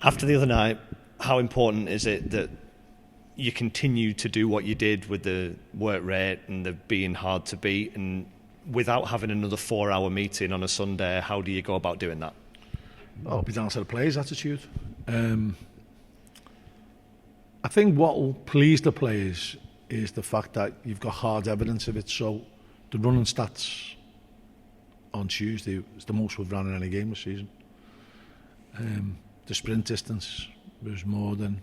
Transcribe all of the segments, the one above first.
After the other night, how important is it that you continue to do what you did with the work rate and the being hard to beat, and without having another 4-hour meeting on a Sunday, how do you go about doing that? Well, it'll be down to the players' attitude. I think what will please the players is the fact that you've got hard evidence of it. So the running stats on Tuesday is the most we've run in any game this season. The sprint distance was more than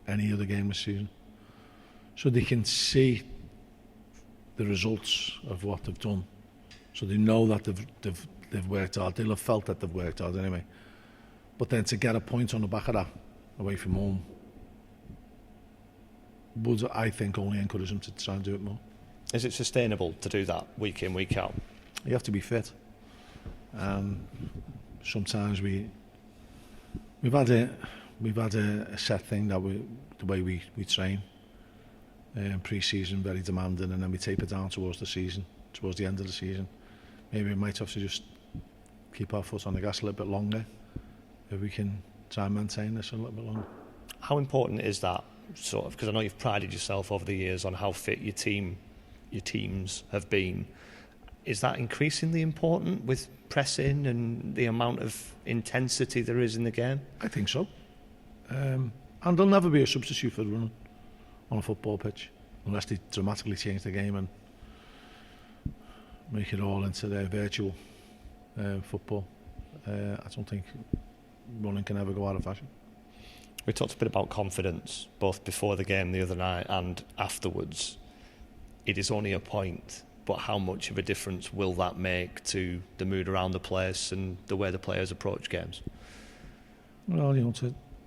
any other game this season. So they can see the results of what they've done. So they know that they've worked hard. They'll have felt that they've worked hard anyway. But then to get a point on the back of that away from home would, I think, only encourage them to try and do it more. Is it sustainable to do that week in, week out? You have to be fit. Sometimes we've had a set thing that the way we train. Pre-season very demanding, and then we taper down towards the end of the season. Maybe we might have to just keep our foot on the gas a little bit longer if we can try and maintain this a little bit longer. How important is that, sort of, because I know you've prided yourself over the years on how fit your teams have been. Is that increasingly important with pressing and the amount of intensity there is in the game? I think so. And there'll never be a substitute for running on a football pitch unless they dramatically change the game and make it all into their virtual football. I don't think running can ever go out of fashion. We talked a bit about confidence both before the game the other night and afterwards. It is only a point, but how much of a difference will that make to the mood around the place and the way the players approach games? Well,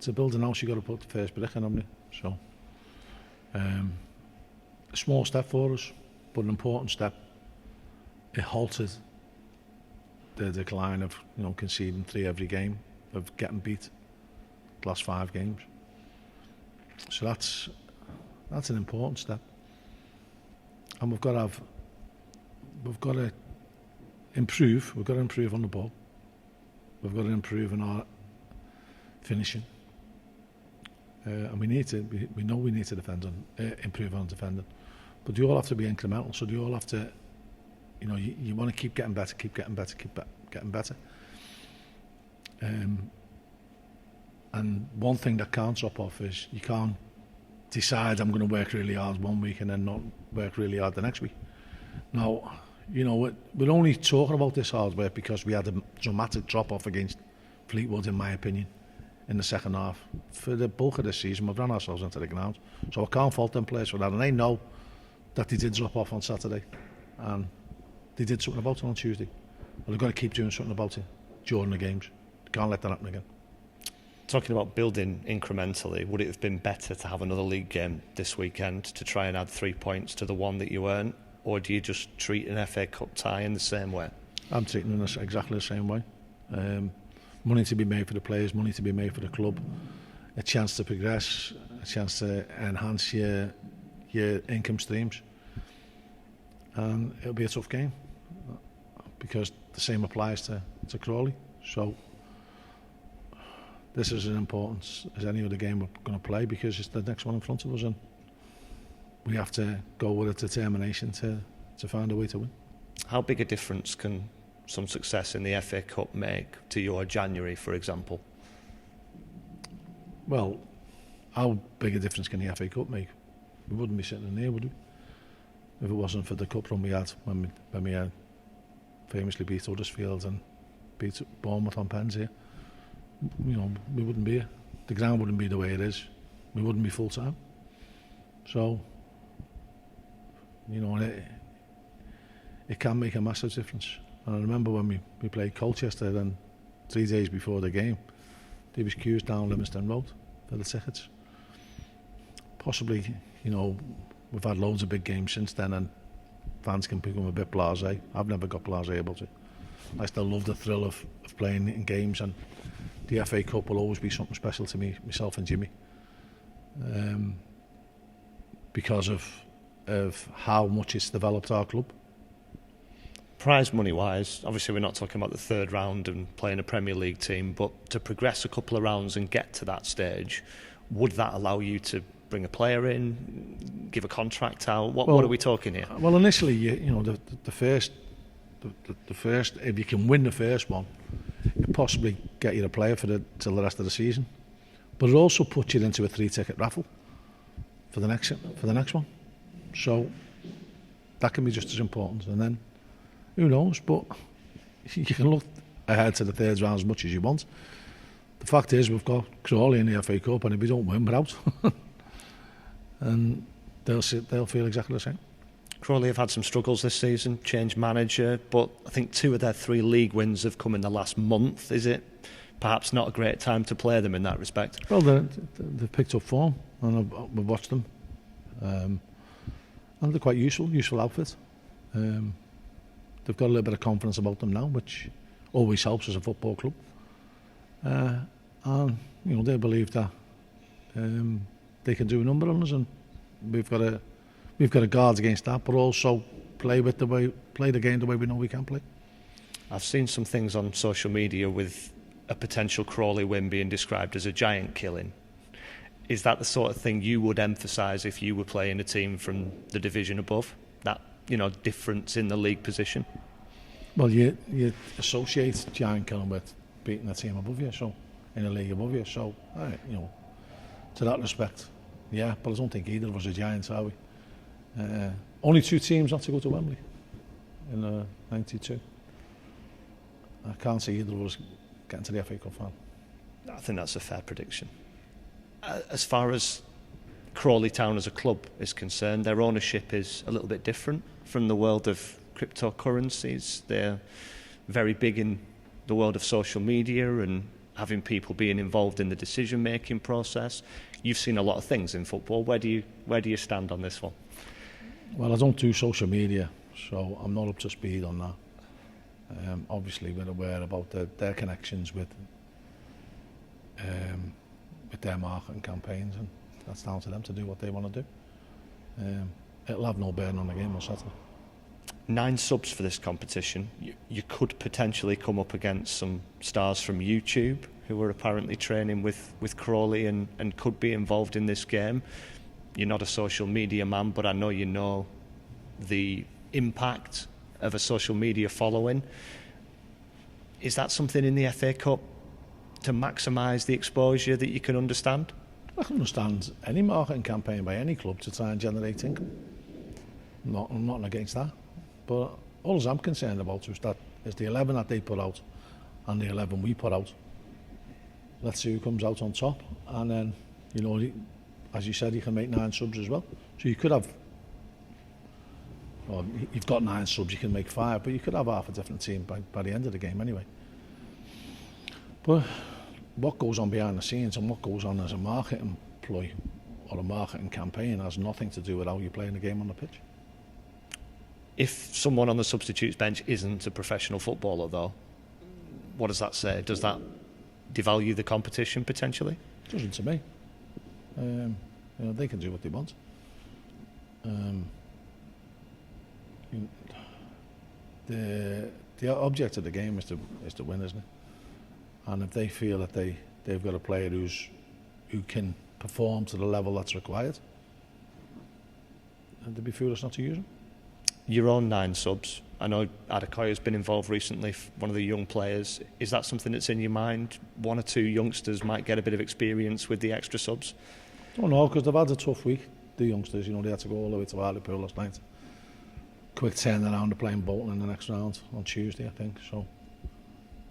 to build an house, you've got to put the first brick in, haven't you? So, a small step for us, but an important step. It halted the decline of conceding 3 every game, of getting beat the last 5 games. So that's an important step, and we've got to improve. We've got to improve on the ball. We've got to improve in our finishing. And we know we need to improve on defending, but they all have to be incremental. So they all have to, you want to keep getting better. And one thing that can't drop off is you can't decide I'm going to work really hard one week and then not work really hard the next week. Now, we're only talking about this hard work because we had a dramatic drop off against Fleetwood, in my opinion, in the second half. For the bulk of the season, we've run ourselves into the ground. So I can't fault them players for that. And they know that they did drop off on Saturday. And they did something about it on Tuesday. But they've got to keep doing something about it during the games. They can't let that happen again. Talking about building incrementally, would it have been better to have another league game this weekend to try and add 3 points to the one that you earned? Or do you just treat an FA Cup tie in the same way? I'm treating it exactly the same way. Money to be made for the players, money to be made for the club, a chance to progress, a chance to enhance your income streams. And it'll be a tough game because the same applies to Crawley. So this is as important as any other game we're going to play because it's the next one in front of us, and we have to go with a determination to find a way to win. How big a difference can some success in the FA Cup make to your January, for example? Well, how big a difference can the FA Cup make? We wouldn't be sitting in here, would we? If it wasn't for the cup run we had when we famously beat Huddersfield and beat Bournemouth on pens here, we wouldn't be here. The ground wouldn't be the way it is. We wouldn't be full time. So, it can make a massive difference. And I remember when we played Colchester, then 3 days before the game, there was queues down Livingston Road for the tickets. Possibly, we've had loads of big games since then, and fans can become a bit blasé. I've never got blasé about it. I still love the thrill of playing in games, and the FA Cup will always be something special to me, myself and Jimmy, because of how much it's developed our club. Prize money-wise, obviously we're not talking about the third round and playing a Premier League team, but to progress a couple of rounds and get to that stage, would that allow you to bring a player in, give a contract out? What are we talking here? Well, initially, the first, if you can win the first one, it possibly get you a player till the rest of the season. But it also puts you into a 3-ticket raffle for the next one. So that can be just as important. And then, who knows? But you can look ahead to the third round as much as you want. The fact is, we've got Crawley in the FA Cup, and if we don't win, we're out. And they'll feel exactly the same. Crawley have had some struggles this season, changed manager, but I think 2 of their 3 league wins have come in the last month. Is it perhaps not a great time to play them in that respect? Well, they've picked up form, and we've watched them. And they're quite useful outfit. They've got a little bit of confidence about them now, which always helps as a football club. And they believe that they can do a number on us, and we've got to guard against that, but also play the game the way we know we can play. I've seen some things on social media with a potential Crawley win being described as a giant killing. Is that the sort of thing you would emphasise if you were playing a team from the division above? That difference in the league position? Well, you associate giant killing with beating a team above you, so in a league above you. So, to that respect, yeah. But I don't think either of us are giants, are we? Only 2 teams not to go to Wembley in '92. I can't see either of us getting to the FA Cup final. I think that's a fair prediction. As far as Crawley Town as a club is concerned, their ownership is a little bit different from the world of cryptocurrencies. They're very big in the world of social media and having people being involved in the decision-making process. You've seen a lot of things in football. Where do you stand on this one? Well, I don't do social media, so I'm not up to speed on that. Obviously, we're aware about their connections with their marketing campaigns, and that's down to them to do what they want to do. It'll have no bearing on the game on Saturday. 9 subs for this competition. You could potentially come up against some stars from YouTube who are apparently training with Crawley and could be involved in this game. You're not a social media man, but I know you know the impact of a social media following. Is that something in the FA Cup to maximise the exposure that you can understand? I can understand any marketing campaign by any club to try and generate income. I'm not against that. But all I'm concerned about is the 11 that they put out and the 11 we put out. Let's see who comes out on top. And then, as you said, you can make 9 subs as well. So you could have, well, you've got 9 subs, you can make 5, but you could have half a different team by the end of the game anyway. But what goes on behind the scenes and what goes on as a marketing ploy or a marketing campaign has nothing to do with how you're playing the game on the pitch. If someone on the substitutes bench isn't a professional footballer, though, what does that say? Does that devalue the competition potentially? It doesn't to me. They can do what they want. The object of the game is to win, isn't it? And if they feel that they've got a player who can perform to the level that's required, they'd be foolish not to use them. Your own 9 subs. I know Adekoya's been involved recently, one of the young players. Is that something that's in your mind? 1 or 2 youngsters might get a bit of experience with the extra subs? I don't know, because they've had a tough week, the youngsters. They had to go all the way to Hartlepool last night. Quick turnaround, they're playing Bolton in the next round on Tuesday, I think. So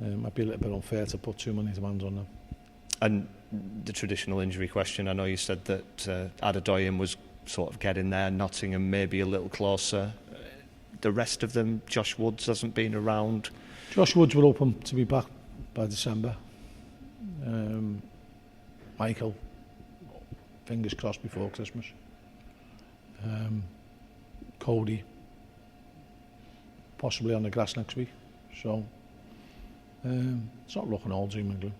it might be a little bit unfair to put too many demands on them. And the traditional injury question, I know you said that Adekoya was sort of getting there, Nottingham maybe a little closer. The rest of them, Josh Woods hasn't been around. Josh Woods will open to be back by December. Michael, fingers crossed before Christmas. Cody, possibly on the grass next week. So it's not looking all doom and gloom.